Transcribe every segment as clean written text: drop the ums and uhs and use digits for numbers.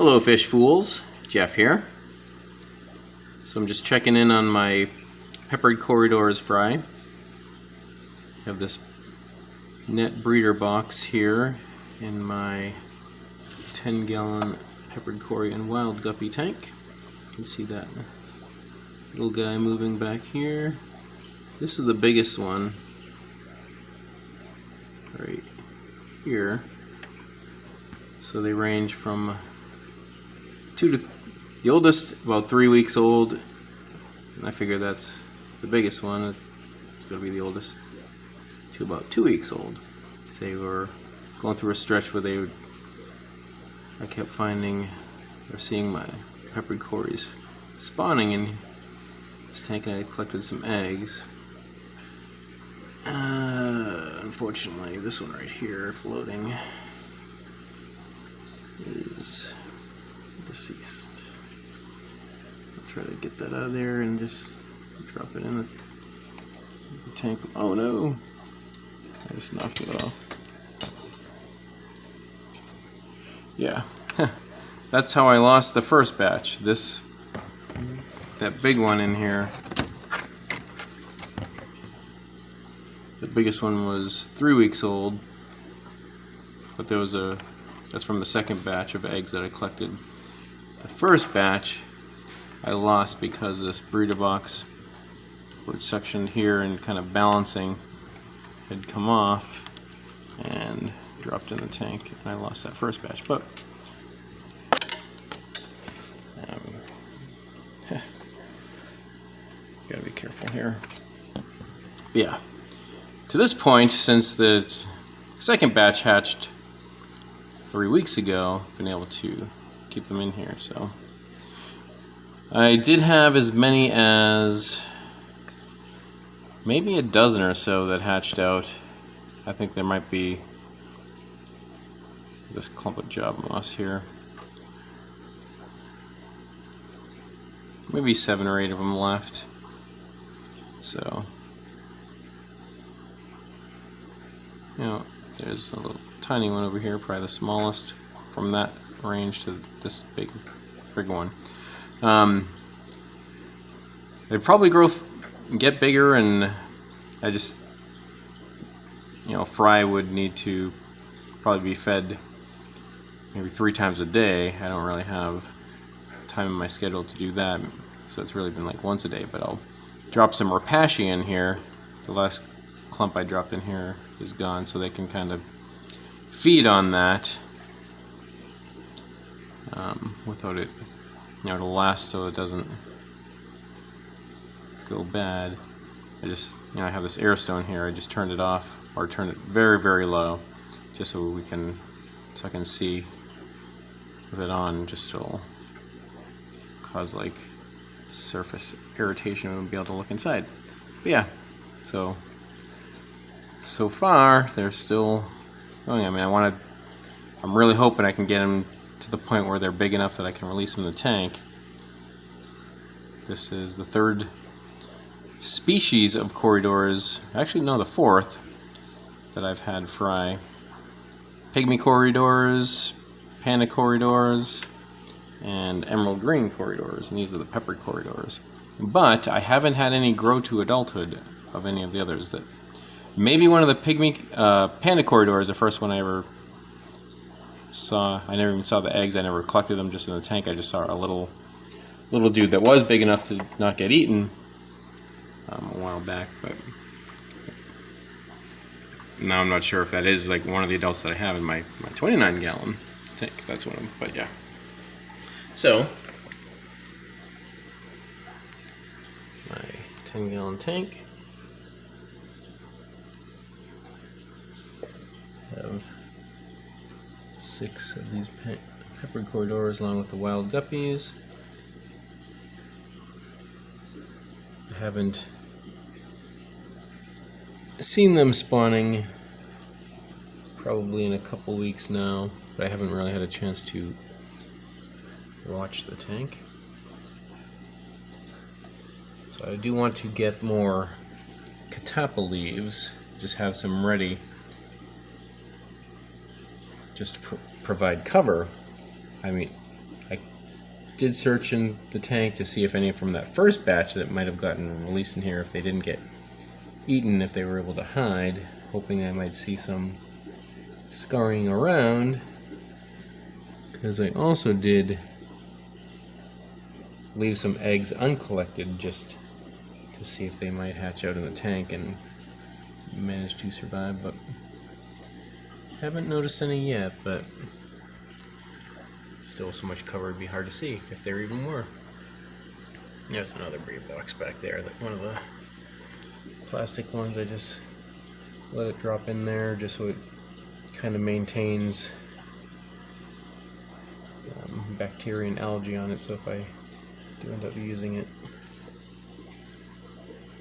Hello fish fools, Jeff here. So I'm just checking in on my peppered Corydoras fry. I have this net breeder box here in my 10-gallon peppered Cory and wild guppy tank. You can see that little guy moving back here. This is the biggest one right here. So they range from the oldest about 3 weeks old, and I figure that's the biggest one. It's going to be the oldest, to about 2 weeks old. So they were going through a stretch where I kept finding or seeing my peppered Corys spawning in this tank, and I collected some eggs. Unfortunately, this one right here floating is deceased. I'll try to get that out of there and just drop it in the tank. Oh no! I just knocked it off. Yeah, that's how I lost the first batch. That big one in here. The biggest one was 3 weeks old, but that's from the second batch of eggs that I collected. The first batch I lost because this breeder box, where it's sectioned here and kind of balancing, had come off and dropped in the tank, and I lost that first batch. But gotta be careful here. Yeah. To this point, since the second batch hatched 3 weeks ago, I've been able to keep them in here. So I did have as many as maybe a dozen or so that hatched out. I think there might be this clump of job moss here. Maybe 7 or 8 of them left. So, you know, there's a little tiny one over here, probably the smallest from that range to this big one. They probably get bigger, and I just, fry would need to probably be fed maybe 3 times a day. I don't really have time in my schedule to do that, so it's really been like once a day. But I'll drop some rapashi in here. The last clump I dropped in here is gone, so they can kind of feed on that without it, to last, so it doesn't go bad. I just, I have this air stone here. I just turned it off, or turned it very, very low, just so I can see with it on. Just it'll cause like surface irritation. I won't be able to look inside. But yeah, so far they're still going. I mean, I'm really hoping I can get them to the point where they're big enough that I can release them in the tank. This is the 3rd species of Corydoras, actually no, the 4th that I've had fry. Pygmy Corydoras, Panda Corydoras, and Emerald Green Corydoras, and these are the peppered Corydoras. But I haven't had any grow to adulthood of any of the others. That maybe one of the Pygmy Panda Corydoras, the first one I ever saw. I never even saw the eggs. I never collected them, just in the tank. I just saw a little dude that was big enough to not get eaten a while back. But now I'm not sure if that is like one of the adults that I have in my 29-gallon tank. That's one of them. But yeah. So my 10-gallon tank. Have 6 of these peppered Corydoras along with the wild guppies. I haven't seen them spawning probably in a couple weeks now, but I haven't really had a chance to watch the tank. So I do want to get more catappa leaves, just have some ready, just to provide cover. I mean, did search in the tank to see if any from that first batch that might have gotten released in here, if they didn't get eaten, if they were able to hide, hoping I might see some scurrying around, because I also did leave some eggs uncollected just to see if they might hatch out in the tank and manage to survive, but haven't noticed any yet. But still so much cover, it'd be hard to see if there even were. There's another breed box back there, like one of the plastic ones. I just let it drop in there just so it kind of maintains bacteria and algae on it, so if I do end up using it.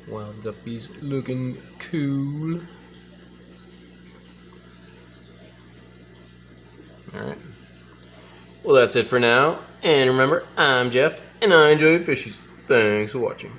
Wild guppies looking cool. Alright. Well, that's it for now. And remember, I'm Jeff, and I enjoy fishies. Thanks for watching.